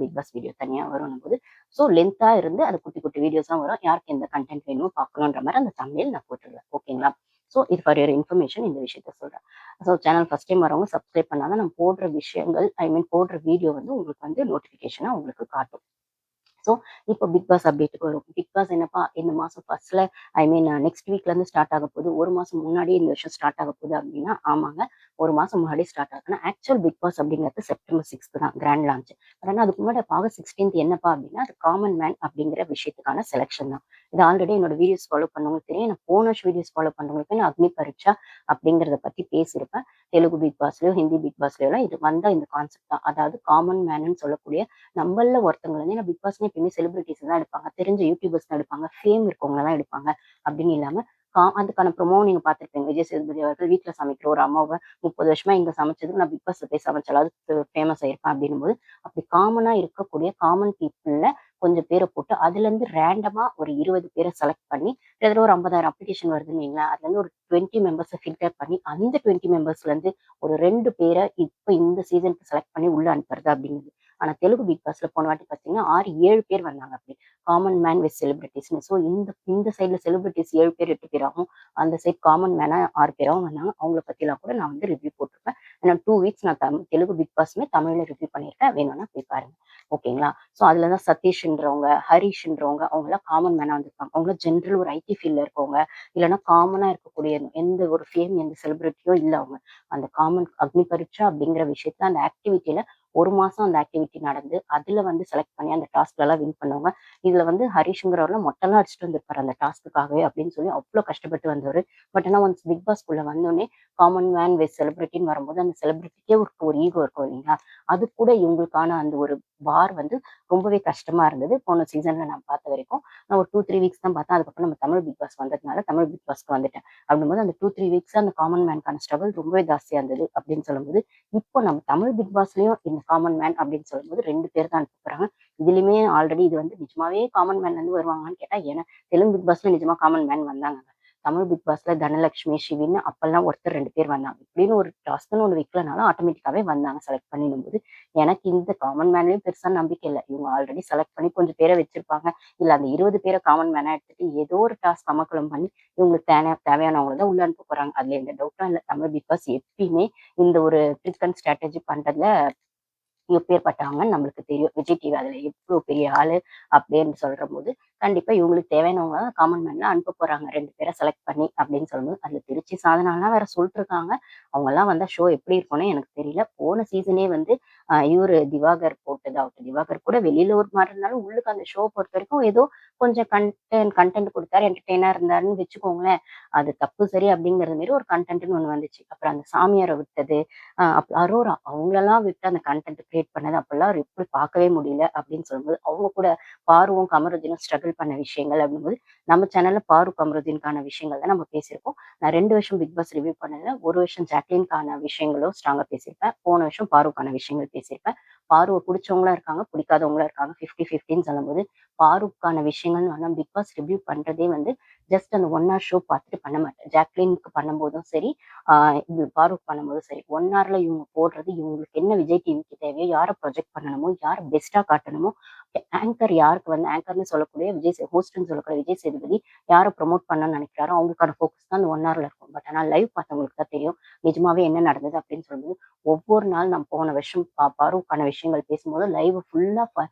Big pass video தனியா வரும்னும் போது, so லென்த்தா இருந்து அது குட்டி குட்டி வீடியோஸா வரும். யாருக்கு எந்த கன்டென்ட் வேணுமோ பார்க்கணுன்ற மாரி அந்த தம்ப்நெயில் நான் போட்டுருவேன். ஓகேங்களா? ஸோ இது ஃபார் யுவர் இன்ஃபர்மேஷன் இந்த விஷயத்த சொல்றேன். ஸோ சேனல் ஃபர்ஸ்ட் டைம் வரவங்க சப்ஸ்கிரைப் பண்ணா தான் நான் போடுற விஷயங்கள், ஐ மீன் போடுற வீடியோ வந்து உங்களுக்கு வந்து நோட்டிஃபிகேஷனா உங்களுக்கு காட்டும். ஸோ இப்போ பிக் பாஸ் அப்டேட்டுக்கு வரும். பிக் பாஸ் என்னப்பா இந்த மாசம் ஃபர்ஸ்ட்ல, ஐ மீன் நெக்ஸ்ட் வீக்லேருந்து ஸ்டார்ட் ஆக போகுது. 1 மாசம் முன்னாடியே இந்த வருஷம் ஸ்டார்ட் ஆக போகுது அப்படின்னா, ஆமாங்க. 1 மாசம் முன்னாடியே ஸ்டார்ட் ஆகுது. ஆனா ஆக்சுவல் பிக் பாஸ் அப்படிங்கிறது செப்டம்பர் 6 தான் கிராண்ட் லான்ச். பட் ஆனா அதுக்கு முன்னாடி ஆகஸ்ட் 16 என்னப்பா அப்படின்னா, அது காமன் மேன் அப்படிங்கிற விஷயத்துக்கான செலக்ஷன் தான். இது ஆல்ரெடி என்னோட வீடியோஸ் ஃபாலோ பண்ணவங்களுக்கு தெரியும். எனக்கு போன வருஷம் வீடியோஸ் ஃபாலோ பண்றவங்களுக்கு நான் அக்னி பரீட்சா அப்படிங்கிறத பத்தி பேசியிருப்பேன். தெலுங்கு பிக் பாஸ்லயோ, ஹிந்தி பிக் பாஸ்லயோலாம் இது வந்த இந்த கான்செப்ட் தான். அதாவது காமன் மேன்னு சொல்லக்கூடிய நம்மள்ல ஒருத்தவங்கள வந்து ஏன்னா பிக் பாஸ்ன்னு எப்பயுமே செலிபிரிட்டிஸ் தான் எடுப்பாங்க. தெரிஞ்ச யூடியூபர்ஸ் தான் எடுப்பாங்க. ஃபேம் இருக்கவங்க தான் எடுப்பாங்க. அப்படின்னு இல்லாம அதுக்கான ப்ரோமோவும் நீங்க பார்த்திருப்பீங்க. விஜய் சேதுபதி அவர்கள் வீட்ல சமைக்கிற ஒரு அம்மாவ 30 வருஷமா இங்க சமைச்சதுக்கு நான் பிக் பாஸ்ல போய் சமைச்ச அளவுக்கு ஃபேமஸ் ஆயிருப்பேன் அப்படின்னும்போது, அப்படி காமனா இருக்கக்கூடிய காமன் பீப்பிள்ல கொஞ்சம் பேர போட்டு அதுலேருந்து ரேண்டமா ஒரு 20 பேர செலக்ட் பண்ணி கிட்டத்தட்ட ஒரு 50,000 அப்ளிகேஷன் வருதுன்னு வைங்களேன். அதுலேருந்து ஒரு 20 மெம்பர்ஸ ஃபில்டர் பண்ணி அந்த 20 மெம்பர்ஸ்லேருந்து ஒரு 2 பேர இப்ப இந்த சீசனுக்கு செலக்ட் பண்ணி உள்ள அனுப்புறது அப்படிங்கிறது. ஆனா தெலுங்கு பிக் பாஸ்ல போன வாட்டி பார்த்தீங்கன்னா 6, 7 பேர் வந்தாங்க அப்படி. காமன் மேன் வித் செலிபிரிட்டீஸ்ன்னு. ஸோ இந்த இந்த சைட்ல செலிபிரிட்டீஸ் 7 பேர், 8 பேராவும், அந்த சைட் காமன் மேனா 6 பேராவும் வந்தாங்க. அவங்கள பத்திலாம் கூட நான் வந்து ரிவ்யூ போட்டிருப்பேன். ஏன்னா 2 வீக்ஸ் நான் தெலுங்கு பிக் பாஸுமே தமிழ்ல ரிவ்யூ பண்ணியிருக்கேன். வேணும்னா போய் பாருங்க. ஓகேங்களா? ஸோ அதுல தான் சதீஷ்ன்றவங்க, ஹரிஷ்ன்றவங்க அவங்கலாம் காமன் மேனா வந்திருப்பாங்க. அவங்கலாம் ஜென்ரல் ஒரு ஐடி ஃபீல்ட்ல இருக்கவங்க, இல்லன்னா காமனா இருக்கக்கூடிய எந்த ஒரு ஃபேம் எந்த செலிபிரிட்டியும் இல்ல அவங்க. அந்த காமன் அக்னி பரீட்சா அப்படிங்கிற விஷயத்துல அந்த ஆக்டிவிட்டில 1 மாசம் அந்த ஆக்டிவிட்டி நடந்து, அதுல வந்து செலக்ட் பண்ணி அந்த டாஸ்க்லலாம் வின் பண்ணவங்க. இதுல வந்து ஹரிஷ்ங்கிறவர்லாம் மொட்டலாம் அடிச்சுட்டு வந்திருப்பாரு அந்த டாஸ்க்குக்காகவே அப்படின்னு சொல்லி அவ்ளோ கஷ்டப்பட்டு வந்தவரு. பட் ஆனா ஒன்ஸ் பிக் பாஸ்க்குள்ள வந்தோனே, காமன் மேன் வித் செலிபிரிட்டின்னு வரும்போது, அந்த செலிபிரிட்டிக்கே ஒரு ஈகோ இருக்கும் இல்லைங்களா? அது கூட இவங்களுக்கான அந்த ஒரு பார் வந்து ரொம்பவே கஷ்டமா இருந்தது. போன சீசன்ல நான் பார்த்த வரைக்கும். நான் ஒரு 2, 3 வீக்ஸ் தான் பார்த்தேன். அதுக்கப்புறம் நம்ம தமிழ் பிக் பாஸ் வந்ததுனால, தமிழ் பிக் பாஸ்க்கு வந்துட்டேன். அப்படிங்கும்போது அந்த 2, 3 வீக்ஸா அந்த காமன் மேன்க்கான ஸ்ட்ரகுல் ரொம்பவே ஜாஸ்தியா இருந்தது அப்படின்னு சொல்லும்போது, இப்போ நம்ம தமிழ் பிக் பாஸ்லயும் இந்த காமன் மேன் அப்படின்னு சொல்லும்போது 2 பேர் தான் அனுப்ப போறாங்க. இதுலயுமே ஆல்ரெடி இது வந்து நிஜமாவே காமன் மேன்ல இருந்து வருவாங்களான்னு கேட்டா, தெலுங்கு பிக் பாஸ்ல நிஜமா காமன் மேன் வந்தாங்க. தமிழ் பிக் பாஸ்ல தனலட்சுமி, ஷிவின்னு அப்பல்லாம் ஒருத்தர் 2 பேர் வந்தாங்க. இப்படின்னு ஒரு டாஸ்க்ன்னு ஒண்ணு வைக்கலனாலும் ஆட்டோமேட்டிக்காவே வந்தாங்க செலக்ட் பண்ணிடும்போது. எனக்கு இந்த காமன் மேன்லயும் பெருசா நம்பிக்கை இல்ல. இவங்க ஆல்ரெடி செலக்ட் பண்ணி கொஞ்சம் பேர வச்சிருப்பாங்க. இல்ல அந்த 20 பேர காமன் மேனா எடுத்துட்டு ஏதோ ஒரு டாஸ்க் அமர்க்களம் பண்ணி இவங்களுக்கு தேவையானவங்கள தான் உள்ள அனுப்ப போறாங்க. அதுல எந்த டவுட்டும் இல்ல. தமிழ் பிக் பாஸ் எப்பயுமே இந்த ஒரு ட்ரிக் அண்ட் ஸ்ட்ராட்டஜி பண்றதுல எப்பேர்ப்பட்டவங்கன்னு நம்மளுக்கு தெரியும். விஜய் டிவி அதுல எவ்ளோ பெரிய ஆளு அப்படின்னு சொல்றபோது, கண்டிப்பா இவங்களுக்கு தேவையானவங்க தான் காமன் மேன்ல அனுப்ப போறாங்க. 2 பேர செலக்ட் பண்ணி அப்படின்னு சொல்லும்போது, அதுல திருச்சி சாதனாலாம் வேற சொல்லிட்டுருக்காங்க. அவங்கலாம் வந்தா ஷோ எப்படி இருக்கும்னே எனக்கு தெரியல. போன சீசனே வந்து இவரு திவாகர் போட்டதாகட்டும். திவாகர் கூட வெளியில ஒரு மாரி இருந்தாலும், உள்ளுக்கு அந்த ஷோ பொறுத்தவரைக்கும் ஏதோ கொஞ்சம் கன்டென்ட் குடுத்தாரு, என்டர்டெயினா இருந்தாருன்னு வச்சுக்கோங்களேன். அது தப்பு சரி அப்படிங்கிறது மாரி ஒரு கன்டென்ட்ன்னு ஒண்ணு வந்துச்சு. அப்புறம் அந்த சாமியார விட்டது, அரோரா அவங்களலாம் விட்டு அந்த கன்டென்ட் கிரியேட் பண்ணது அப்பல்லாம் எப்படி பார்க்கவே முடியல அப்படின்னு சொல்லும்போது, அவங்க கூட பாருவும், கமருதீனும் ஸ்ட்ரகிள் பண்ண விஷயங்கள் அப்படிங்கும்போது, நம்ம சேனல்ல பாரு, கமருதீனுக்கான விஷயங்கள் தான் நம்ம பேசியிருக்கோம். நான் 2 வருஷம் பிக் பாஸ் ரிவ்யூ பண்ணதுல, 1 வருஷம் ஜாக்லின்க்கான விஷயங்களும் ஸ்ட்ராங்கா பேசியிருப்பேன். போன வருஷம் பாருக்கான விஷயங்கள் பேசியிருப்பேன். பாருவ புடிச்சவங்களும் இருக்காங்க, பிடிக்காதவங்களும் இருக்காங்க. 50, 50ன்னு சொல்லும்போது, பாருக்கான விஷயங்கள்னு வந்தா பிக் பாஸ் ரிவ்யூ பண்றதே வந்து ஜஸ்ட் அந்த 1 ஹவர் ஷோ பார்த்துட்டு பண்ண மாட்டேன். ஜாக்லின்க்கு பண்ணும்போதும் சரி, ஆ இது ஃபாரூக் பண்ணும்போது சரி, 1 ஹார்ல இவங்க போடுறது இவங்களுக்கு என்ன விஜய் டிவிக்கு தேவையோ, யார ப்ரொஜெக்ட் பண்ணணுமோ, யார பெஸ்ட்டா காட்டணுமோ, ஆங்கர் யாருக்கு வந்து ஆங்கர்ன்னு சொல்லக்கூடிய ஹோஸ்ட்ன்னு சொல்லக்கூடிய விஜய் சேதுபதி யார ப்ரமோட் பண்ணணும்னு நினைக்கிறாரோ, அவங்களுக்கான ஃபோக்கஸ் தான் அந்த 1 ஹார்ல இருக்கும். பட் ஆனா லைவ் பார்த்தவங்களுக்கு தான் தெரியும். நிஜமாவே என்ன நடந்தது அப்படின்னு சொல்லும்போது, ஒவ்வொரு நாள் நான் போன வருஷம் பாரூக்கான விஷயங்கள் பேசும்போது லைவ் ஃபுல்லா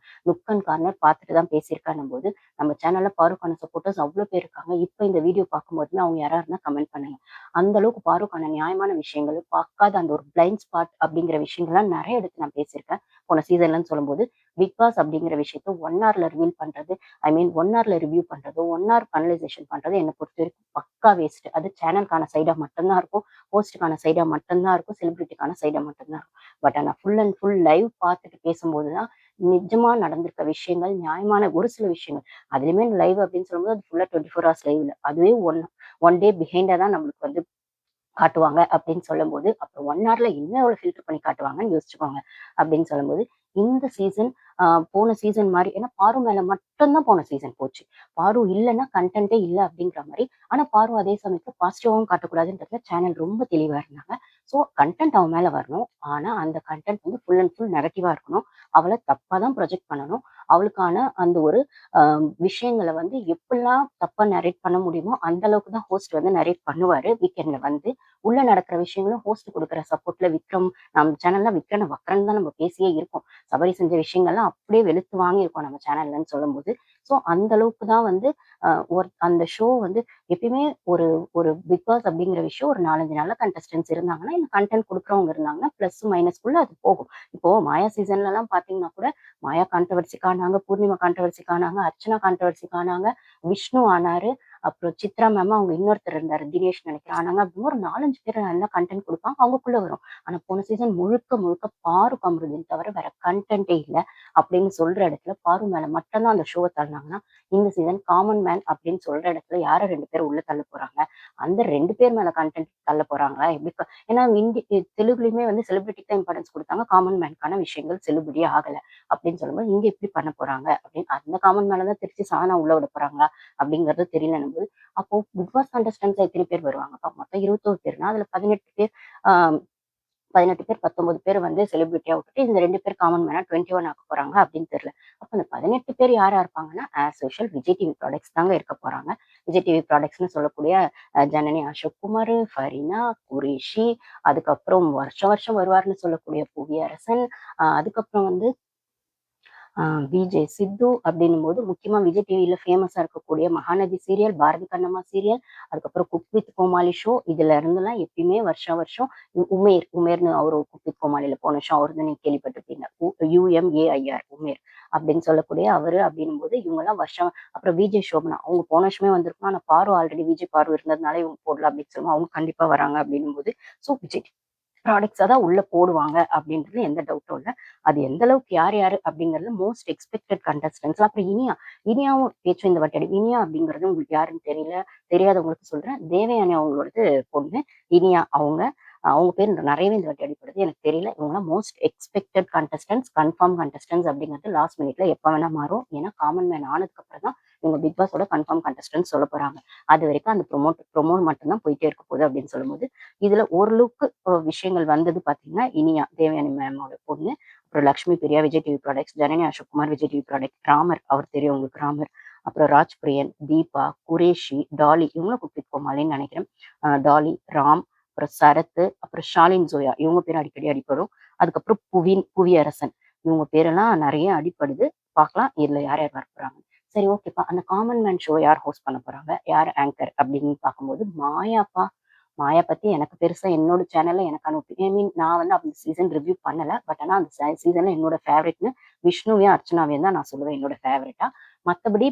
நுக் அண்ட் கார்னர் பார்த்துட்டு தான் பேசியிருக்கேன்னும்போது, நம்ம சேனல்ல பாரூக்கான சப்போர்ட்டர்ஸ் அவ்ளோ பேர் இருக்காங்க. இப்ப இந்த வீடியோ பார்க்கும்போதுமே அவங்க யாரா இருந்தா கமெண்ட் பண்ணுங்க. அந்த அளவுக்கு பாருக்கான நியாயமான விஷயங்கள், பார்க்காத அந்த ஒரு பிளைண்ட் ஸ்பாட் அப்படிங்கிற விஷயங்கள்லாம் நெறைய எடுத்து நான் பேசியிருக்கேன். போன சீசன்லன்னு சொல்லும்போது, பிக் பாஸ் அப்படிங்கிற விஷயத்த 1 ஹார்ல ரிவீல் பண்றது, ஐ மீன் 1 ஹார்ல ரிவ்யூ பண்றதோ, 1 ஹார் பனலைசேஷன் பண்றது என்ன பொறுத்தவரைக்கும் பக்கா வேஸ்ட். அது சேனலுக்கான சைடா மட்டும் தான் இருக்கும். ஹோஸ்ட்டுக்கான சைடா மட்டும் தான் இருக்கும். செலிபிரிட்டிக்கான சைடா மட்டும் தான் இருக்கும். பட் ஆனா ஃபுல் அண்ட் ஃபுல் லைவ் பார்த்துட்டு பேசும்போது தான் நிஜமா நடந்திருக்க விஷயங்கள், நியாயமான ஒரு சில விஷயங்கள். அதுலயுமே லைவ் அப்படின்னு சொல்லும்போது அது ஃபுல்லா 24 ஹார்ஸ் லைவ் இல்ல. அதுவே ஒன் டே பிஹைண்டா தான் நம்மளுக்கு வந்து காட்டுவாங்க அப்படின்னு சொல்லும்போது, அப்புறம் 1 ஹார்ல இன்னும் எவ்வளோ ஃபில்டர் பண்ணி காட்டுவாங்கன்னு யோசிச்சுக்கோங்க. அப்படின்னு சொல்லும்போது, இந்த சீசன் போன சீசன் மாரி ஏன்னா பாரு மேல மட்டும் தான் போன சீசன் போச்சு. பாரு இல்லன்னா கன்டென்ட்டே இல்ல அப்படிங்கிற மாரி. ஆனா பாரு அதே சமயத்துல பாசிட்டிவாவும் காட்டக்கூடாதுன்றதுல சேனல் ரொம்ப தெளிவா இருந்தாங்க. ஸோ கன்டென்ட் அவ மேல வரணும். ஆனா அந்த கன்டென்ட் வந்து ஃபுல் அண்ட் ஃபுல் நெகட்டிவா இருக்கணும். அவள தப்பா தான் ப்ரொஜெக்ட் பண்ணணும். அவளுக்கான அந்த ஒரு அ விஷயங்கள வந்து எப்படிலாம் தப்பா நரேட் பண்ண முடியுமோ, அந்த அளவுக்கு தான் ஹோஸ்ட் வந்து நரேட் பண்ணுவாரு. வீக்கெண்ட்ல வந்து. உள்ள நடக்கிற விஷயங்களும் ஹோஸ்ட் குடுக்குற சப்போர்ட்ல விக்ரம் நம்ம சேனல்ல விக்ரன வக்ரன்னு தான் நம்ம பேசியே இருக்கோம். சபரி செஞ்ச விஷயங்கள்லாம் அப்படியே வெளுத்து வாங்கியிருக்கோம் நம்ம சேனல்லன்னு சொல்லும்போது. ஸோ அந்த அளவுக்கு தான் வந்து அ அந்த ஷோ வந்து எப்பயுமே ஒரு ஒரு பிக் பாஸ் அப்படிங்கிற விஷயம் ஒரு 4, 5 நல்ல கண்டஸ்டன்ட்ஸ் இருந்தாங்கன்னா, இந்த கன்டென்ட் குடுக்குறவங்க இருந்தாங்கன்னா, பிளஸ் மைனஸ்க்குள்ள அது போகும். இப்போ மாயா சீசன்லலாம் பார்த்தீங்கன்னா கூட, மாயா கான்ட்ரோவர்சிக்கு ஆனாங்க, பூர்ணிமா கான்ட்ரோவர்சிக்கு ஆனாங்க, அர்ச்சனா கான்ட்ரோவர்சிக்கு ஆனாங்க, விஷ்ணு ஆனாரு, அப்புறம் சித்ரா மேம் அவங்க இன்னொருத்தர் இருந்தாரு, தினேஷ் நெனைக்கிறேன். ஆனாங்க. அப்படின்னு ஒரு 4, 5 பேர் நல்லா கன்டென்ட் குடுப்பாங்க. அவங்கக்குள்ள வரும். ஆனா போன சீசன் முழுக்க முழுக்க பாரு கமருதீன் தவிர வேற கன்டென்ட்டே இல்ல. அப்படின்னு சொல்ற இடத்துல பாரு மேல மட்டும் தான் அந்த ஷோவ தள்ளுனாங்கன்னா, இந்த சீசன் காமன் மேன் அப்படின்னு சொல்ற இடத்துல யார 2 பேர் உள்ள தள்ள போறாங்க? அந்த 2 பேர் மேல கன்டென்ட் தள்ள போறாங்களா? எப்படி ஏன்னா தெலுங்குலயுமே வந்து செலிபிரிட்டிக்கு தான் இம்பார்ட்டன்ஸ் குடுத்தாங்க. காமன் மேன்க்கான விஷயங்கள் செல்லுபடியே ஆகல. அப்படின்னு சொல்லும்போது, இங்க எப்படி பண்ண போறாங்க? அப்படின்னு அந்த காமன் மேன தான் திருச்சி சாதனா உள்ள விட போறாங்களா? அப்படிங்கிறது தெரியலன்னும்போது, அப்போ பிக் பாஸ் கண்டஸ்டன்ட்ஸ் எத்தன பேர் வருவாங்கப்பா? மொத்தம் 21 பேர்னா, அதுல 18 பேர் ஆ 18 பேர், 19 பேர் வந்து செலிபிரிட்டியா விட்டுட்டு, இந்த 2 பேர் காமன் மேனா 21 ஆக்க போறாங்க அப்படின்னு தெரியல. அப்ப அந்த 18 பேர் யாரா இருப்பாங்கன்னா, as usual Vijay TV products தாங்க இருக்க போறாங்க. விஜய் டிவி ப்ராடக்ட்ஸ்ன்னு சொல்லக்கூடிய ஜனனி அசோக்குமாரு, ஃபரீனா, குரேஷி, அதுக்கப்புறம் வருஷம் வருஷம் வருவாருன்னு சொல்லக்கூடிய புவியரசன், அதுக்கப்புறம் வந்து ஆ விஜே சித்து அப்படின்னும்போது, முக்கியமா விஜய் டிவில ஃபேமஸா இருக்கக்கூடிய மகாநதி சீரியல், பாரதி கண்ணம்மா சீரியல், அதுக்கப்புறம் குக் வித் கோமாளி ஷோ இதுல இருந்தெல்லாம் எப்பயுமே வருஷம் வருஷம் உமேர்ன்னு அவரு குக் வித் கோமாளில போன வருஷம் அவர்தான் நீங்க கேள்விப்பட்டிருப்பீங்க. UMAIR உமேர் அப்படின்னு சொல்லக்கூடிய அவரு அப்படின்னும்போது, இவங்கலாம் வருஷம் அப்புறம் விஜே சோபனா அவங்க போன வருஷமே வந்திருக்கணும். ஆனா பாரு ஆல்ரெடி விஜய் பாரு இருந்ததுனால இவங்க போடல அப்படின்னு சொல்லுவோம். அவங்க கண்டிப்பா வராங்க அப்படின்னும்போது, ஸோ விஜய் ப்ராடக்ட்ஸா தான் உள்ள போடுவாங்க அப்படின்றதுல எந்த டவுட்டும் இல்ல. அது எந்த அளவுக்கு யார் யாரு அப்படிங்கிறது மோஸ்ட் எக்ஸ்பெக்டட் கண்டஸ்டன்ட்ஸ். அப்புறம் இனியாவும் பேச்சும் இந்த வாட்டி இனியா அப்படிங்கிறது உங்களுக்கு யாருன்னு தெரியல. தெரியாதவங்களுக்கு சொல்றேன். தேவயானி அவங்களோடது பொண்ணு. இனியா அவங்க. அவங்க பேர் நெறையவே இந்த வாட்டி அடிபடுது. எனக்கு தெரியல. இவங்கலாம் most expected contestants, confirm contestants அப்படிங்கிறது லாஸ்ட் மினிட்ல எப்ப வேணா மாறும். ஏன்னா காமன் மேன் ஆனதுக்கு அப்புறம் தான் இவங்க பிக் பாஸோட கன்ஃபார்ம் கண்டஸ்டன்ட்ஸ் சொல்லப் போறாங்க. அதுவரைக்கும் அந்த ப்ரோமோட் மட்டும் தான் போயிட்டே இருக்க போகுது அப்படின்னு சொல்லும்போது, இதுல ஓரளவுக்கு விஷயங்கள் வந்தது பார்த்தீங்கன்னா, இனியா, தேவயானி மேமோட பொண்ணு. அப்புறம் Lakshmi Priya, Vijay TV products, Janani Ashokkumar, Vijay TV product, Ramar, அவர் தெரியும் உங்களுக்கு ராமர். அப்புறம் ராஜ் பிரியன், தீபா, குரேஷி, டாலி இவங்களும் குக் வித் கோமாளின்னு நெனைக்கிறேன். டாலி, ராம், அப்புறம் சரத்து, அப்புறம் ஷாலின் ஜோயா இவங்க பேரும் அடிக்கடி அடிபடும். அதுக்கப்புறம் புவியரசன் இவங்க பேரெல்லாம் நெறைய அடிபடுது. பார்க்கலாம் இதுல யார் யார் வரப்போறாங்க. சரி ஓகேப்பா. அந்த காமன் மேன் ஷோ யார் ஹோஸ்ட் பண்ண போறாங்க? யார் ஆங்கர் அப்படின்னு பார்க்கும்போது, மாயாப்பா. மாயா பத்தி எனக்கு பெருசா என்னோட சேனல்ல எனக்கான ஐ மீன் நான் வந்து அந்த சீசன் ரிவ்யூ பண்ணல. பட் ஆனா அந்த சீசன்ல என்னோட ஃபேவரைட்ன்னு விஷ்ணுவையும், அர்ச்சனாவையும் தான் நான் சொல்லுவேன் என்னோட ஃபேவரைட்டா. மத்தபடி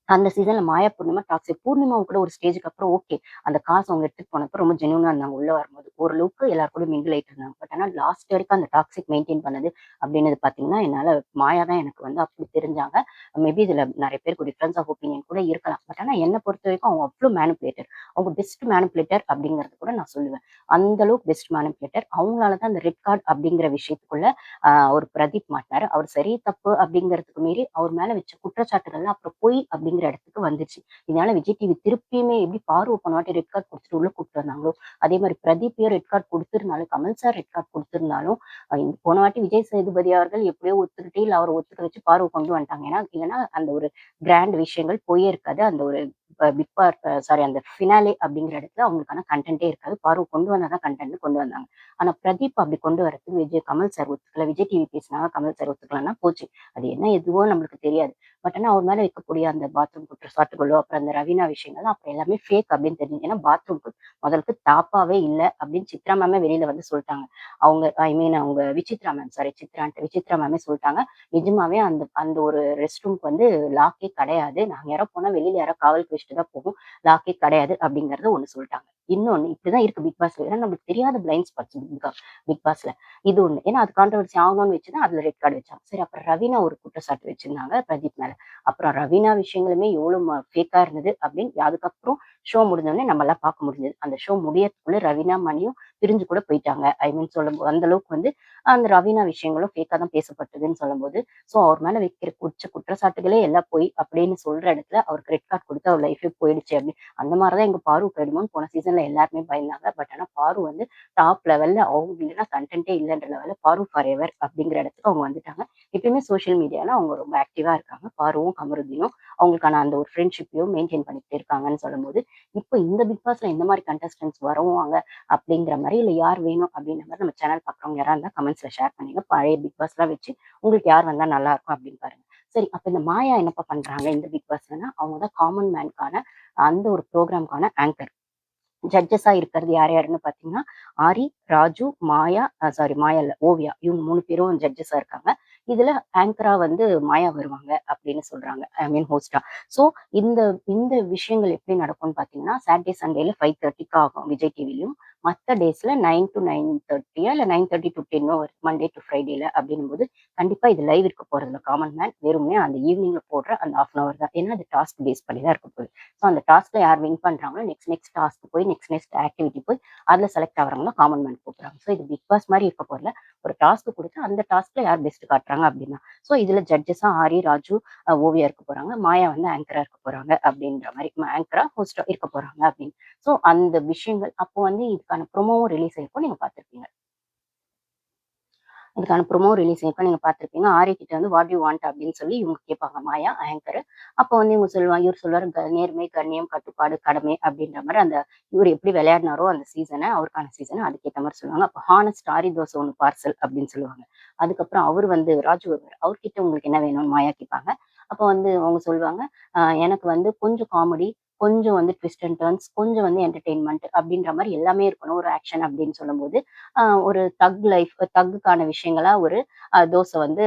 அந்த சீசன்ல மாயா பூர்ணிமா டாக்ஸிக். பூர்ணிமாவும் கூட ஒரு ஸ்டேஜ்க்கு அப்புறம் ஓகே. அந்த காசு அவங்க எடுத்துட்டு போனப்ப ரொம்ப ஜென்யூனா இருந்தாங்க உள்ள வரும்போது. ஓரளவுக்கு எல்லார் கூடயும் மிங்கிள் ஆயிட்டு இருந்தாங்க. பட் ஆனா லாஸ்ட் வரைக்கும் அந்த டாக்ஸிக் மெயின்டெயின் பண்ணது அப்படின்னது பார்த்தீங்கன்னா, என்னால மாயா தான் எனக்கு வந்து அப்படி தெரிஞ்சாங்க. மேபி இதுல நெறைய பேருக்கு டிஃபரன்ஸ் ஆஃப் ஒப்பீனியன் கூட இருக்கலாம். பட் ஆனா என்ன பொறுத்தவரைக்கும் அவங்க அவ்ளோ மேனிபுலேட்டர். அவங்க பெஸ்ட் மேனிபுலேட்டர் அப்படிங்கிறது கூட நான் சொல்லுவேன். அந்த அளவுக்கு பெஸ்ட் மேனிபுலேட்டர். அவங்களால தான் அந்த ரெட் கார்ட் அப்படிங்கிற விஷயத்துக்குள்ள ஒரு பிரதீப் மாட்னாரு. அவர் சரி, தப்பு அப்படிங்கிறதுக்கு மீறி அவர் மேல வச்ச குற்றச்சாட்டுகள்லாம் அப்புறம் பொய் அப்படிங்கிற இடத்துக்கு வந்துருச்சு. இதனால விஜய் டிவி திருப்பியுமே எப்படி பார்வ போன வாட்டி ரெட் கார்ட் குடுத்துட்டு உள்ள கூட்டிட்டு வந்தாங்களோ, அதே மாரி பிரதீப்பையும் ரெட் கார்ட் குடுத்திருந்தாலும், கமல் சார் ரெட் கார்ட் குடுத்திருந்தாலும், போன வாட்டி விஜய் சேதுபதி அவர்கள் எப்படியோ ஒத்துக்கிட்டு, இல்ல அவர ஒத்துக்க வச்சு பார்வ கொண்டு வந்துட்டாங்க. ஏன்னா, இல்லன்னா அந்த ஒரு கிராண்ட் விஷயங்கள் போயே இருக்காது. அந்த ஒரு பிக் பார் சாரி அந்த ஃபினாலே அப்படிங்கிற இடத்துல அவங்களுக்கான கன்டென்ட்டே இருக்காது. பார்வ கொண்டு வந்தா தான் கன்டென்ட்ன்னு கொண்டு வந்தாங்க. ஆனா பிரதீப் அப்படி கொண்டு வரதுக்கு கமல் சார் ஒத்துக்கல. விஜய் டிவி பேசினாங்க. கமல் சார் ஒத்துக்கலன்னா போச்சு. அது என்ன எதுவோ நம்மளுக்கு தெரியாது. பட் ஆனா அவர் மேல வைக்கக்கூடிய அந்த பாத்ரூம் குற்றச்சாட்டுகளோ, அப்புறம் அந்த ரவீனா விஷயங்கள் அப்புறம் எல்லாமே ஃபேக் அப்படின்னு தெரிஞ்சு. ஏன்னா பாத்ரூம்க்கு முதலுக்கு தாப்பாவே இல்ல அப்படின்னு சித்ரா மேமே வெளியில வந்து சொல்ட்டாங்க. அவங்க ஐ மீன் அவங்க விசித்ரா மேம் சாரி சித்ரான்ட்டு விசித்ரா மேமே சொல்ட்டாங்க. நிஜமாவே அந்த அந்த ஒரு ரெஸ்ட் ரூம்க்கு வந்து லாக்கே கிடையாது. நாங்க யாரோ போனா வெளியில யாரோ காவலுக்கு வச்சுட்டு தான் போவோம். லாக்கே கிடையாது அப்படிங்கிறத ஒண்ணு சொல்ட்டாங்க. இன்னொன்னு இப்படிதான் இருக்கு பிக் பாஸ்ல. ஏன்னா நம்மளுக்கு தெரியாத பிளைண்ட் ஸ்பாட்ஸ் பிக் பாஸ்ல. இது ஒண்ணு. ஏன்னா அது கான்ட்ரோவர்சி ஆகணும்னு வச்சு தான் அதுல ரெட் கார்டு வச்சாங்க. சரி அப்புறம் ரவீனா ஒரு குற்றச்சாட்டு வச்சிருந்தாங்க பிரதீப் மேல. அப்புறம் ரவீனா விஷயங்களுமே எவ்வளோ ஃபேக்கா இருந்தது அப்படின்னு அதுக்கப்புறம் ஷோ முடிஞ்சோனே நம்மலாம் பார்க்க முடிஞ்சது. அந்த ஷோ முடியறதுக்குள்ள ரவீனா, மணியும் பிரிஞ்சு கூட போயிட்டாங்க. ஐ மீன் சொல்லும்போது அந்த அளவுக்கு வந்து அந்த ரவீனா விஷயங்களும் ஃபேக்கா தான் பேசப்பட்டதுன்னு சொல்லும்போது, ஸோ அவர் மேல வைக்கிற குற்றச்சாட்டுகளே எல்லாம் பொய் அப்படின்னு சொல்ற இடத்துல அவருக்கு ரெட் கார்ட் குடுத்து அவர் லைஃபே போயிடுச்சு அப்படி. அந்த மாரி தான் எங்க பாரு போயிடுமோன்னு போன சீசன்ல எல்லாருமே பயந்தாங்க. பட் ஆனா பாரு வந்து டாப் லெவல்ல அவங்க இல்லன்னா கன்டென்ட்டே இல்லன்ற லெவல்ல பாரு ஃபார் எவர் அப்படிங்கிற இடத்துக்கு அவங்க வந்துட்டாங்க. எப்பயுமே சோசியல் மீடியால அவங்க ரொம்ப ஆக்டிவா இருக்காங்க. பாருவும், கமருதீனும் அவங்களுக்கான அந்த ஒரு ஃப்ரெண்ட்ஷிப்பையும் மெயின்டெயின் பண்ணிக்கிட்டு இருக்காங்கன்னு சொல்லும்போது, இப்போ இந்த பிக் பாஸ்ல எந்த மாரி கண்டஸ்டன்ட்ஸ் வருவாங்க அப்படிங்கிற மாரி, இல்ல யார் வேணும் அப்படின்ற மாரி நம்ம சேனல் பார்க்குறவங்க யாரா இருந்தா கமெண்ட்ஸ்ல ஷேர் பண்ணுங்க. பழைய பிக் பாஸ்லாம் வச்சு உங்களுக்கு யார் வந்தா நல்லாருக்கும் அப்படின்னு பாருங்க. சரி, அப்ப இந்த மாயா என்னப்பா பண்றாங்க இந்த பிக் பாஸ்லன்னா, அவங்க தான் காமன் மேன்க்கான அந்த ஒரு ப்ரோகிராம்க்கான ஆங்கர். ஜட்ஜஸா இருக்கிறது யார் யாருன்னு பார்த்தீங்கன்னா, ஆரி, ராஜு, மாயா மாயா இல்ல ஓவியா. இவங்க 3 பேரும் ஜட்ஜஸா இருக்காங்க. இதுல ஆங்கரா வந்து மாயா வருவாங்க அப்படின்னு சொல்றாங்க. ஐ மீன் ஹோஸ்ட்டா. ஸோ இந்த இந்த விஷயங்கள் எப்படி நடக்கும்னு பார்த்தீங்கன்னா, சாட்டர்டே, சண்டேல 5:30க்கு ஆகும் விஜய் டிவிலயும். மத்த டேஸ்ல 9 டூ 9:30 இல்ல 9:30 டூ 10 வரும். மண்டே டூ ஃப்ரைடேல அப்படின்னும்போது, கண்டிப்பா இது லைவ் இருக்க போறதில்ல காமன் மேன். வெறுமனே அந்த ஈவினிங்ல போடுற அந்த 1/2 அன் ஹவர் தான். ஏன்னா அது டாஸ்க் பேஸ் பண்ணி தான் இருக்க போகுது. ஸோ அந்த டாஸ்க்ல யார் வின் பண்றாங்களோ, நெக்ஸ்ட் டாஸ்க் போய் நெக்ஸ்ட் ஆக்டிவிட்டி போய் அதுல செலக்ட் ஆகுறவங்கள காமன் மேன் கூப்பிடுறாங்க. ஸோ இது பிக் பாஸ் மாரி இருக்க போறதில்ல. ஒரு டாஸ்க் குடுத்து அந்த டாஸ்க்ல யார் பெஸ்ட் காட்டுறாங்க அப்படின்னா. ஸோ இதுல ஜட்ஜஸா ஆரி, ராஜு, ஓவியா இருக்க போறாங்க. மாயா வந்து ஆங்கரா இருக்க போறாங்க அப்படின்ற மாரி. ஆங்கரா, ஹோஸ்ட்டா இருக்க போறாங்க அப்படின்னு. ஸோ அந்த விஷயங்கள் அப்போ வந்து இதுக்கான ப்ரோமோவும் ரிலீஸ் ஆயிருக்கும். நீங்க பார்த்திருப்பீங்க. இதுக்கான ப்ரோமோ ரிலீஸ் ஆயிருக்கும். நீங்க பார்த்திருப்பீங்க. ஆர்யா கிட்ட வந்து வாட் யூ வாண்ட் அப்படின்னு சொல்லி இவங்க கேட்பாங்க மாயா, ஆங்கர். அப்போ வந்து இவரு சொல்லுவாரு நேர்மை, கண்ணியம், கட்டுப்பாடு, கடமை அப்படின்ற மாரி அந்த இவரு எப்படி விளையாடினாரோ அந்த சீசன, அவருக்கான சீசன அதுக்கேத்த மாரி சொல்லுவாங்க. அப்போ ஹானஸ்ட் ஆரி தோசை 1 பார்சல் அப்படின்னு சொல்லுவாங்க. அதுக்கப்புறம் அவரு வந்து ராஜு வருவாரு. அவர்கிட்ட உங்களுக்கு என்ன வேணும்னு மாயா கேட்பாங்க. அப்போ வந்து அவங்க சொல்லுவாங்க, எனக்கு வந்து கொஞ்சம் காமெடி, கொஞ்சம் வந்து ட்விஸ்ட் அண்ட் டர்ன்ஸ், கொஞ்சம் வந்து என்டர்டெயின்மென்ட் அப்படின்ற மாரி எல்லாமே இருக்கணும். ஒரு ஆக்ஷன் அப்படின்னு சொல்லும்போது, ஒரு தக்குக்கான விஷயங்களா ஒரு தோசை வந்து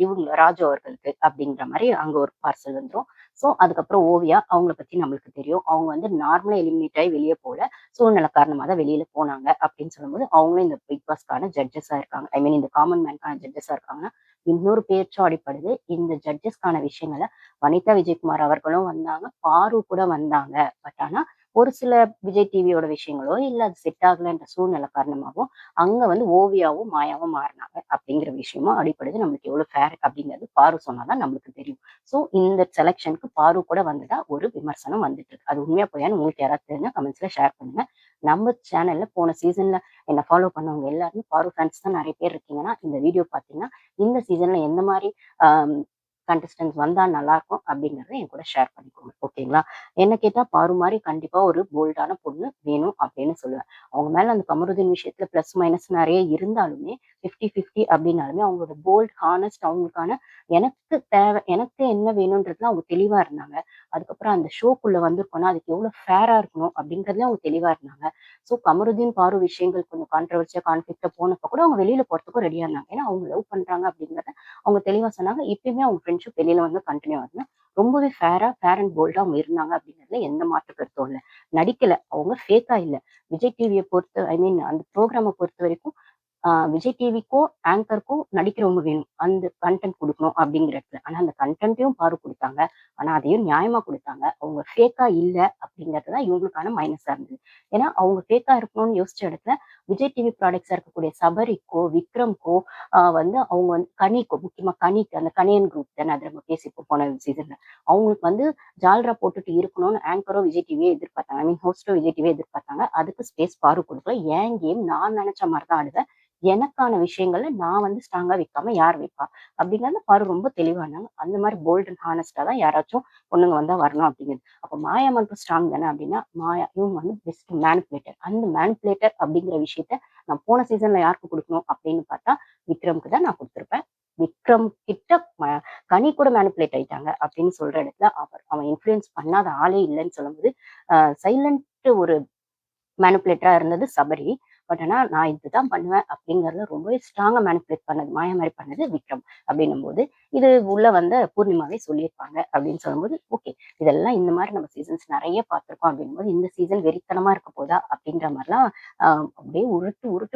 இவங்க ராஜு அவர்களுக்கு அப்படிங்கிற மாரி அங்க ஒரு பார்சல் வந்துரும். ஸோ அதுக்கப்புறம் ஓவியா அவங்கள பத்தி நம்மளுக்கு தெரியும். அவங்க வந்து நார்மலா எலிமினேட் ஆயி வெளிய போல. சூழ்நிலை காரணமா தான் வெளியில போனாங்க அப்படின்னு சொல்லும்போது, அவங்களும் இந்த பிக் பாஸ்க்கான ஜட்ஜஸா இருக்காங்க. ஐ மீன் இந்த காமன் மேன்க்கான ஜட்ஜஸா இருக்காங்கன்னா, இன்னொரு பேச்சும் அடிப்படுது. இந்த ஜட்ஜஸ்க்கான விஷயங்கள வனிதா விஜயகுமார் அவர்களும் வந்தாங்க. பாரு கூட வந்தாங்க. பட் ஆனா ஒரு சில விஜய் டிவியோட விஷயங்களோ, இல்ல அது செட் ஆகலன்ற சூழ்நிலை காரணமாவோ அங்க வந்து ஓவியாவும், மாயாவும் மாறுனாங்க அப்படிங்கிற விஷயமும் அடிப்படுது. நம்மளுக்கு எவ்வளோ ஃபேர் அப்படிங்கிறது பாரு சொன்னா தான் நம்மளுக்கு தெரியும். ஸோ இந்த செலக்ஷனுக்கு பாரு கூட வந்ததா ஒரு விமர்சனம் வந்துட்டு இருக்கு. அது உண்மையா பொய்யான்னு உங்களுக்கு யாராவது தெரிஞ்சா கமெண்ட்ஸ்ல ஷேர் பண்ணுங்க. நம்ம சேனல்ல போன சீசன்ல என்ன ஃபாலோ பண்ணவங்க எல்லாருமே பாரு ஃபேன்ஸ் தான் நெறைய பேர் இருக்கீங்கன்னா, இந்த வீடியோ பார்த்தீங்கன்னா, இந்த சீசன்ல எந்த மாரி அ கண்டஸ்டன்ட்ஸ் வந்தா நல்லாருக்கும் அப்படிங்கிறத என் கூட ஷேர் பண்ணிக்கோங்க. ஓகேங்களா? என்ன கேட்டா பாரு மாரி கண்டிப்பா ஒரு போல்டான பொண்ணு வேணும் அப்படின்னு சொல்லுவேன். அவங்க மேல அந்த கமருதீன் விஷயத்துல பிளஸ், மைனஸ் நெறைய இருந்தாலுமே 50, 50 அப்படின்னாலுமே அவங்களோட போல்ட், ஹானஸ்ட் அவங்களுக்கான எனக்கு என்ன வேணும்ன்றதுல அவங்க தெளிவா இருந்தாங்க. அதுக்கப்புறம் அந்த ஷோக்குள்ள வந்திருக்கோம்னா, அதுக்கு எவ்வளோ ஃபேரா இருக்கணும் அப்படிங்கிறதுல அவங்க தெளிவா இருந்தாங்க. ஸோ கமருதீன், பாரு விஷயங்கள் கொஞ்சம் கான்ட்ரோவர்சியா, கான்ஃப்ளிக்ட்டா போனப்ப கூட அவங்க வெளியில போறதுக்கும் ரெடியா இருந்தாங்க. ஏன்னா அவங்க லவ் பண்றாங்க அப்படிங்கிறத அவங்க தெளிவா சொன்னாங்க. இப்பயுமே அவங்க ஃப்ரெண்ட்ஷிப் வெளியில வந்து கன்டின்யூ ஆகுதுன்னா, ரொம்பவே ஃபேர் அண்ட் போல்டா அவங்க இருந்தாங்க அப்படிங்கிறதுல எந்த மாற்று கருத்தும் இல்ல. நடிக்கல. அவங்க ஃபேக்கா இல்ல. விஜய் டிவிய பொறுத்த ஐ மீன் அந்த புரோகிராம பொறுத்தவரைக்கும் விஜய் டிவிக்கும், ஆங்கருக்கும் நடிக்கிறவங்க வேணும். அந்த கன்டென்ட் குடுக்கணும் அப்படிங்கிற இடத்துல. ஆனா அந்த கன்டென்ட்டையும் பாரு குடுத்தாங்க. ஆனா அதையும் நியாயமா குடுத்தாங்க. அவங்க ஃபேக்கா இல்ல அப்படிங்கிறது தான் இவங்களுக்கான மைனஸா இருந்தது. ஏன்னா அவங்க ஃபேக்கா இருக்கணும்னு யோசிச்ச இடத்துல, விஜய் டிவி ப்ராடக்ட்ஸா இருக்கக்கூடிய சபரிக்கோ, விக்ரம்க்கோ வந்து அவங்க வந்து கனிக்கோ முக்கியமா கனிக்கு அந்த கணியன் குரூப் தானே அது நம்ம பேசிப்போம் போன சீசன்ல. அவங்களுக்கு வந்து ஜால்ரா போட்டுட்டு இருக்கணும்னு ஆங்கரோ விஜய் டிவியே எதிர்பார்த்தாங்க. ஐ மீன் ஹோஸ்ட்டோ விஜய் டிவியே எதிர்பார்த்தாங்க. அதுக்கு ஸ்பேஸ் பாரு குடுக்கல. என் கேம் நான் நெனச்ச மாரி தான் ஆடுவேன். எனக்கான விஷயங்கள்ல நான் வந்து ஸ்ட்ராங்கா வைக்காம யார் வைப்பா? அப்படிங்கிறதுல பாரு ரொம்ப தெளிவானாங்க. அந்த மாரி போல்ட் அண்ட் ஹானஸ்ட்டா தான் யாராச்சும் பொண்ணுங்க வந்தா வரணும் அப்படிங்கிறது. அப்ப மாயா மட்டும் ஸ்ட்ராங் தானே அப்படின்னா, மாயா இவங்க வந்து பெஸ்ட் மேனிபுலேட்டர். அந்த மேனிபுலேட்டர் அப்படிங்கிற விஷயத்த நான் போன சீசன்ல யாருக்கு குடுக்கணும் அப்படின்னு பார்த்தா, விக்ரம்க்கு தான் நான் குடுத்திருப்பேன். விக்ரம் கிட்ட ம கனி கூட மேனிபுலேட் ஆயிட்டாங்க அப்படின்னு சொல்ற இடத்துல அவன் இன்ஃப்ளூயன்ஸ் பண்ணாத ஆளே இல்லன்னு சொல்லும்போது, சைலன்ட் ஒரு மேனிபுலேட்டரா இருந்தது சபரி. பட் ஆனா, நான் இதுதான் பண்ணுவேன் அப்படிங்கிறத ரொம்பவே ஸ்ட்ராங்கா மேனிபுலேட் பண்ணது, மாயா மாரி பண்ணது விக்ரம். அப்படின்னும்போது, இது உள்ள வந்த பூர்ணிமாவே சொல்லியிருப்பாங்க அப்படின்னு சொல்லும்போது, ஓகே. இதெல்லாம் இந்த மாரி நம்ம சீசன்ஸ் நெறைய பார்த்துருக்கோம் அப்படிங்கும்போது, இந்த சீசன் வெறித்தனமா இருக்க போதா? அப்படின்ற மாரிலாம் அ அப்படியே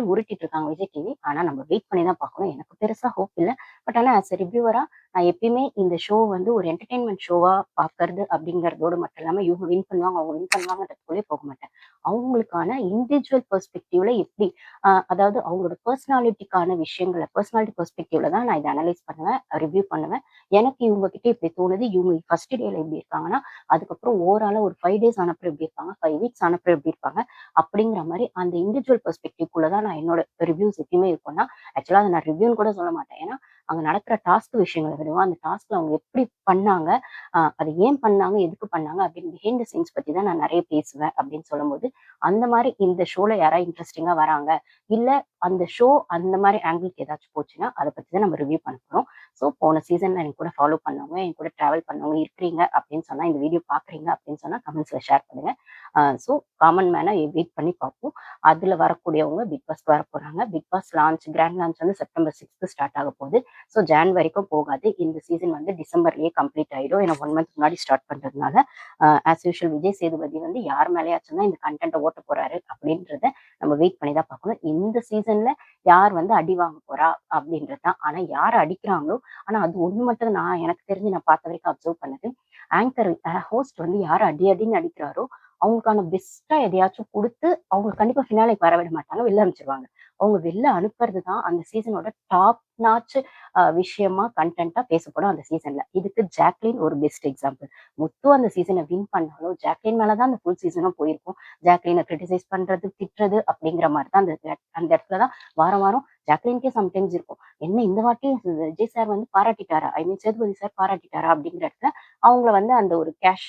உருட்டிட்டு இருக்காங்க விஜய் டிவி. ஆனா நம்ம வெயிட் பண்ணி தான் பார்க்கணும். எனக்கு பெருசா ஹோப் இல்ல. பட் ஆனா ஆஸ் எ ரிவ்யூவரா நான் எப்பயுமே இந்த ஷோ வந்து ஒரு என்டர்டெயின்மென்ட் ஷோவா பார்க்கறது அப்படிங்கிறதோடு மட்டும் இல்லாம, இவங்க வின் பண்ணுவாங்க, அவங்க வின் பண்ணுவாங்கன்றதுக்குள்ளயே போக மாட்டேன். அவங்களுக்கான இண்டிவிஜுவல் பெர்ஸ்பெக்டிவ்ல எப்படி அதாவது அவங்களோட பர்சனாலிட்டிக்கான விஷயங்கள பர்சனாலிட்டி பெர்ஸ்பெக்டிவ்ல தான் நான் இத அனலைஸ் பண்ணுவேன், ரிவ்யூ பண்ணுவேன். எனக்கு இவங்க கிட்ட இப்படி தோணுது. இவங்க ஃபர்ஸ்ட் டேல எப்படி இருக்காங்கன்னா, அதுக்கப்புறம் ஓவராலா ஒரு 5 டேஸ் ஆனப்புறம் எப்படி இருப்பாங்க, 5 வீக்ஸ் ஆனப்புறம் எப்படி இருப்பாங்க, அப்படிங்கிற மாரி அந்த இண்டிவிஜுவல் பெர்ஸ்பெக்டிவ்குள்ள தான் நான் என்னோட ரிவ்யூஸ் எப்பயுமே இருக்கும்னா, ஆக்சுவலா அத நான் ரிவ்யூன்னு கூட சொல்ல மாட்டேன். ஏன்னா, அங்க நடக்கிற டாஸ்க் விஷயங்கள விடவும், அந்த டாஸ்க்ல அவங்க எப்படி பண்ணாங்க, அத ஏன் பண்ணாங்க, எதுக்கு பண்ணாங்க அப்படின்னு பிஹைண்ட் த சீன்ஸ் பத்தி தான் நான் நெறைய பேசுவேன் அப்படின்னு சொல்லும்போது, அந்த மாரி இந்த ஷோல யாராவது இன்ட்ரஸ்டிங்கா வராங்க, இல்ல அந்த ஷோ அந்த மாரி ஆங்கிள்க்கு ஏதாச்சும் போச்சுன்னா, அத பத்தி தான் நம்ம ரிவ்யூ பண்ண போறோம். ஸோ போன சீசன்ல என் கூட ஃபாலோ பண்ணவங்க, என் கூட டிராவல் பண்ணவங்க இருக்கிறீங்க அப்படின்னு சொன்னா, இந்த வீடியோ பார்க்குறீங்க அப்படின்னு சொன்னா கமெண்ட்ஸ்ல ஷேர் பண்ணுங்க. ஸோ காமன் மேனா வெயிட் பண்ணி பார்ப்போம். அதுல வரக்கூடியவங்க பிக் பாஸ்க்கு வரப்போறாங்க. பிக் பாஸ் கிராண்ட் லான்ச் வந்து செப்டம்பர் 6 ஸ்டார்ட் ஆக போகுது. ஸோ ஜான் வரைக்கும் போகாது. இந்த சீசன் வந்து டிசம்பர்லயே கம்ப்ளீட் ஆயிடும். ஏன்னா 1 மந்த் முன்னாடி ஸ்டார்ட் பண்றதுனால, ஆஸ் யூசுவல் விஜய் சேதுபதி வந்து யார் மேலயாச்சும் தான் இந்த கன்டென்ட்ட ஓட்ட போறாரு அப்படின்றத நம்ம வெயிட் பண்ணி தான் பார்க்கணும். இந்த சீசன்ல யார் வந்து அடி வாங்க போறா அப்படின்றது தான். ஆனா யார் அடிக்கிறாங்களோ, ஆனா அது ஒண்ணு மட்டும் எனக்கு தெரிஞ்சு நான் பார்த்த வரைக்கும் அப்சர்வ் பண்ணது. ஆங்கர் ஹோஸ்ட் வந்து யார் அடி அடின்னு அடிக்கிறாரோ, அவங்களுக்கான பெஸ்ட்டா எதையாச்சும் குடுத்து, அவங்கள கண்டிப்பா ஃபினாலேக்கு வர விட மாட்டாங்க. வெளில அனுப்பிச்சுருவாங்க. அவங்க வெளில அனுப்புறது தான் அந்த சீசனோட டாப் நாச் விஷயமா, கன்டென்ட்டா பேசப்படும் அந்த சீசன்ல. இதுக்கு ஜாக்லின் ஒரு பெஸ்ட் எக்ஸாம்பிள். முத்து அந்த சீசன வின் பண்ணாலும், ஜாக்லின் மேல தான் அந்த ஃபுல் சீசனும் போயிருக்கும். ஜாக்லின கிரிட்டிசைஸ் பண்றது, திட்டுறது அப்படிங்கிற மாரி தான் அந்த இடத்துல தான் வாரம் வாரம் ஜாக்லின்கே சம்டைம்ஸ் இருக்கும். என்ன இந்த வாட்டி விஜய் சார் வந்து பாராட்டிட்டாரா? ஐ மீன் சேதுபதி சார் பாராட்டிட்டாரா? அப்படிங்கிற இடத்துல அவங்கள வந்து அந்த ஒரு கேஷ்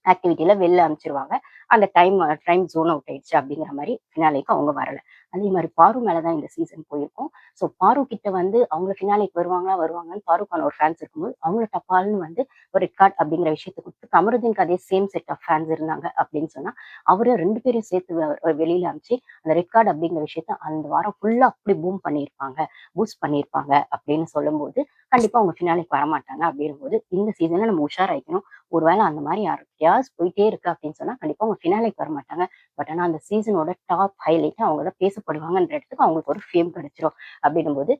ஆக்டிவிட்டில வெளில அனுப்பிச்சுருவாங்க. அந்த டைம் ஜோன் அவுட் ஆயிடுச்சு அப்படிங்கிற மாரி ஃபினாலேக்கு அவங்க வரல. அதே மாரி பாரு மேல தான் இந்த சீசன் போயிருக்கும். ஸோ பாரு கிட்ட வந்து அவங்க ஃபினாலேக்கு வருவாங்களான்னு பாருக்கான ஒரு ஃபேன்ஸ் இருக்கும்போது, அவங்கள டப்பால்னு வந்து ஒரு ரெட் கார்ட் அப்படிங்கிற விஷயத்த குடுத்து, கமருதீனுக்கு அதே சேம் செட் ஆஃப் ஃபேன்ஸ் இருந்தாங்க அப்படின்னு சொன்னா, அவரு 2 பேரையும் சேர்த்து வெளியில அனுப்பிச்சு, அந்த ரெட் கார்ட் அப்படிங்கிற விஷயத்த அந்த வாரம் ஃபுல்லா அப்படி பூஸ்ட் பண்ணியிருப்பாங்க அப்படின்னு சொல்லும்போது, கண்டிப்பா அவங்க ஃபினாலேக்கு வரமாட்டாங்க அப்படின்னும்போது, இந்த சீசன்ல நம்ம உஷாராயிக்கணும். ஒரு வேள அந்த மாரி யார்கிட்டயாவது போயிட்டே இருக்கு அப்படின்னு சொன்னா, கண்டிப்பா அவங்க ஃபினாலேக்கு வரமாட்டாங்க. பட் ஆனா அந்த சீசனோட டாப் ஹைலைட் அவங்க தான் பேசப்படுவாங்கன்ற இடத்துக்கு அவங்களுக்கு ஒரு ஃபேம் கிடைச்சிரும். அப்படின்னும்போது,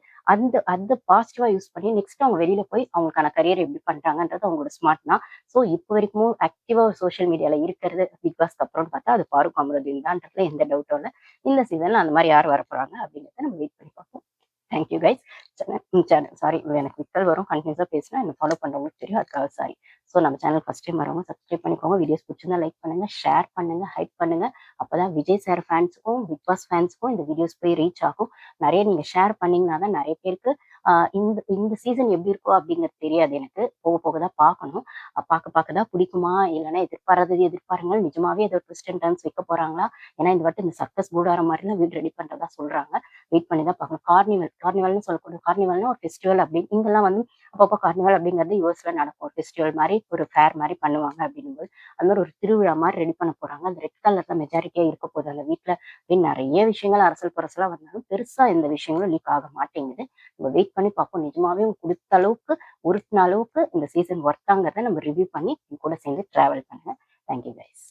அத பாசிட்டிவா யூஸ் பண்ணி நெக்ஸ்ட் அவங்க வெளியில போய் அவங்களுக்கான கரியர் எப்படி பண்றாங்கன்றது அவங்களோட ஸ்மார்ட் தான். ஸோ இப்போ வரைக்கும் ஆக்டிவா சோசியல் மீடியால இருக்கிறது பிக் பாஸ்க்கு அப்புறம்னு பார்த்தா, அது ஃபாரூக் அமருதீன் தான்றதுல எந்த டவுட்டும் இல்ல. இந்த சீசன்ல அந்த மாரி யார் வரப்போறாங்க அப்படிங்கிறத நம்ம வெயிட் பண்ணி பார்ப்போம். Thank you guys. Channel sorry எனக்கு விக்கல் வரும். கன்டினியூஸா பேசினா என்ன ஃபாலோ பண்றவங்களுக்கு தெரியும். அதுக்காக சாரி. ஸோ நம்ம சேனல் ஃபர்ஸ்ட் டைம் வரவங்க சப்ஸ்கிரைப் பண்ணிக்கோங்க. வீடியோஸ் பிடிச்சிருந்தா லைக் பண்ணுங்க, ஷேர் பண்ணுங்க, ஹைப் பண்ணுங்க. அப்பதான் விஜய் சார் ஃபேன்ஸ்க்கும், பிக் பாஸ் ஃபேன்ஸ்க்கும் இந்த வீடியோஸ் போய் ரீச் ஆகும். நெறைய நீங்க ஷேர் பண்ணீங்கன்னா தான் நெறைய பேருக்கு இந்த இந்த சீசன் எப்படி இருக்கும் அப்படிங்கிறது தெரியாது எனக்கு. போக போக தான் பார்க்கணும். பார்க்க தான் பிடிக்குமா? இல்லன்னா எதிர்பாருங்கள். நிஜமாவே ஏதோ ட்விஸ்ட் அண்ட் டர்ன்ஸ் வைக்க போறாங்களா? ஏன்னா இந்த வாட்டி இந்த சர்க்கஸ் கூடாரம் மாரிலாம் வீடு ரெடி பண்றதா சொல்றாங்க. வெயிட் பண்ணி தான் பார்க்கணும். கார்னிவல்னு சொல்லக்கூடிய கார்னிவல்னா ஒரு ஃபெஸ்டிவல் அப்படின்னு இங்கெல்லாம் வந்து அப்பப்போ கார்னிவல் அப்படிங்கிறது யுஎஸ்ல நடக்கும். ஒரு ஃபெஸ்டிவல் மாரி, ஒரு ஃபேர் மாரி பண்ணுவாங்க அப்படிங்கும்போது, அது மாரி ஒரு திருவிழா மாரி ரெடி பண்ண போறாங்க. அந்த ரெட் கலர் தான் மெஜாரிட்டியா இருக்க போகுது அந்த வீட்ல. அப்படின்னு நெறைய விஷயங்கள் அரசல் புரசலா வந்தாலும், பெருசா எந்த விஷயங்களும் லீக் ஆக மாட்டேங்குது. நம்ம வெயிட் பண்ணி பார்ப்போம். நிஜமாவே குடுத்த அளவுக்கு, உருட்டுன அளவுக்கு இந்த சீசன் ஒர்த்தாங்கிறத நம்ம ரிவ்யூ பண்ணி உங்க கூட சேர்ந்து டிராவல் பண்ணுங்க. Thank you guys.